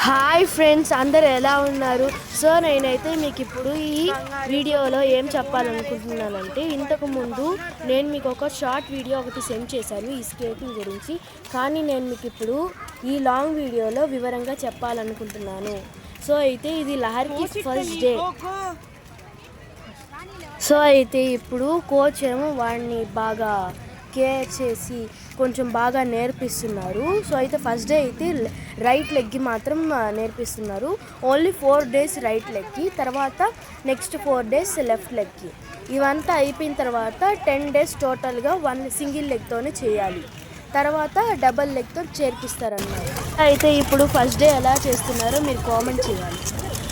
Hi friends, అందరు ఎలా ఉన్నారు? సో నేనైతే మీకు ఇప్పుడు ఈ వీడియోలో ఏం చెప్పాలనుకుంటున్నానంటే, ఇంతకుముందు నేను మీకు ఒక షార్ట్ వీడియో ఒకటి సెండ్ చేశాను ఈ స్కేటింగ్ గురించి. కానీ నేను మీకు ఇప్పుడు ఈ లాంగ్ వీడియోలో వివరంగా చెప్పాలనుకుంటున్నాను. సో అయితే ఇది లహర్కి ఫస్ట్ డే. సో అయితే ఇప్పుడు కోచ్ ఏమో వాడిని బాగా కేర్ చేసి కొంచెం బాగా నేర్పిస్తున్నారు. సో అయితే ఫస్ట్ డే అయితే రైట్ లెగ్కి మాత్రం నేర్పిస్తున్నారు. ఓన్లీ 4 days రైట్ లెగ్కి, తర్వాత నెక్స్ట్ 4 days లెఫ్ట్ లెగ్కి. ఇవంతా అయిపోయిన తర్వాత 10 days టోటల్గా సింగిల్ లెగ్తోనే చేయాలి. తర్వాత డబల్ లెగ్తో చేర్పిస్తారన్నమాట. అయితే ఇప్పుడు ఫస్ట్ డే ఎలా చేస్తున్నారో మీరు కామెంట్ చేయాలి.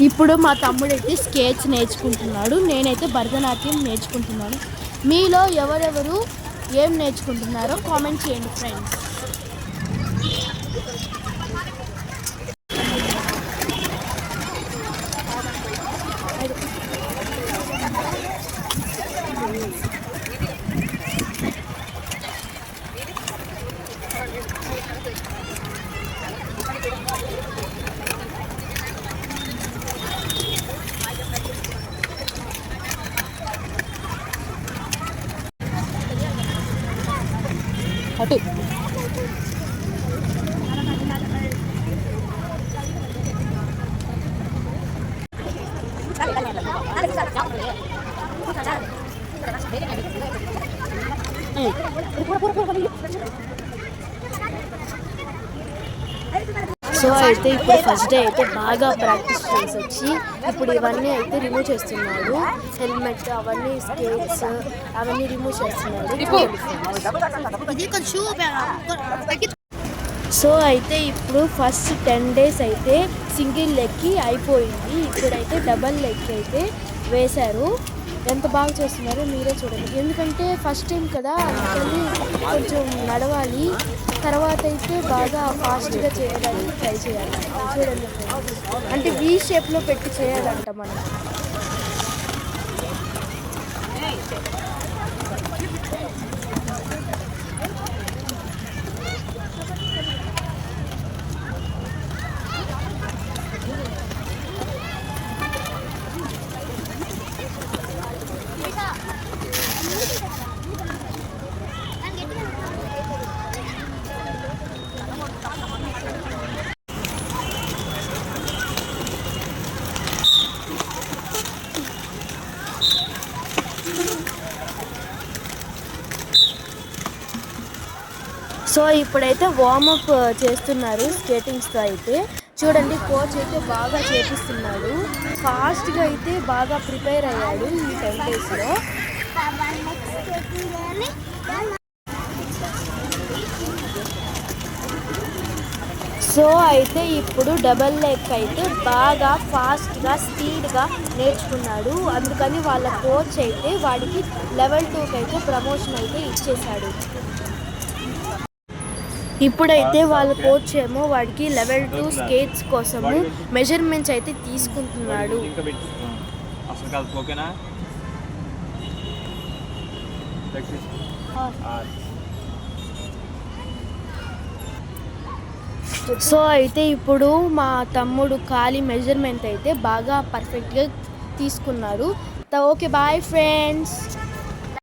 ఇప్పుడు మా తమ్ముడైతే స్కేట్స్ నేర్చుకుంటున్నాడు, నేనైతే భరతనాట్యం నేర్చుకుంటున్నాను. మీలో ఎవరెవరు ఏం నేర్చుకుంటున్నారో కామెంట్ చేయండి ఫ్రెండ్స్. అటు సో అయితే ఇప్పుడు ఫస్ట్ డే అయితే బాగా ప్రాక్టీస్ చేసి వచ్చి ఇప్పుడు ఇవన్నీ అయితే రిమూవ్ చేస్తున్నాడు. హెల్మెట్ అవన్నీ, స్కేట్స్ అవన్నీ రిమూవ్ చేస్తున్నాడు. సో అయితే ఇప్పుడు ఫస్ట్ 10 days అయితే సింగిల్ లెగ్కి అయిపోయింది. ఇప్పుడైతే డబల్ లెగ్ అయితే వేశారు. ఎంత బాగా చేస్తున్నారో మీరే చూడండి. ఎందుకంటే ఫస్ట్ టైం కదా, అందుకని కొంచెం నడవాలి. తర్వాత అయితే బాగా ఫాస్ట్గా చేయడానికి ట్రై చేయాలి. చూడండి, అంటే వీ షేప్లో పెట్టి చేయాలంట మనం. సో ఇప్పుడైతే వార్మప్ చేస్తున్నారు స్కేటింగ్స్తో. అయితే చూడండి, కోచ్ అయితే బాగా చేపిస్తున్నాడు. ఫాస్ట్గా అయితే బాగా ప్రిపేర్ అయ్యాడు ఈ 10 daysలో. సో అయితే ఇప్పుడు డబల్ లెగ్ అయితే బాగా ఫాస్ట్గా స్పీడ్గా నేర్చుకున్నాడు. అందుకని వాళ్ళ కోచ్ అయితే వాడికి లెవెల్ 2కి అయితే ప్రమోషన్ అయితే ఇచ్చేశాడు. ఇప్పుడైతే వాళ్ళ కోచ్ ఏమో వాడికి లెవెల్ 2 స్కేట్స్ కోసము మెజర్మెంట్స్ అయితే తీసుకుంటున్నాడు. సో అయితే ఇప్పుడు మా తమ్ముడు ఖాళీ మెజర్మెంట్ అయితే బాగా పర్ఫెక్ట్గా తీసుకున్నారు. Okay, bye friends.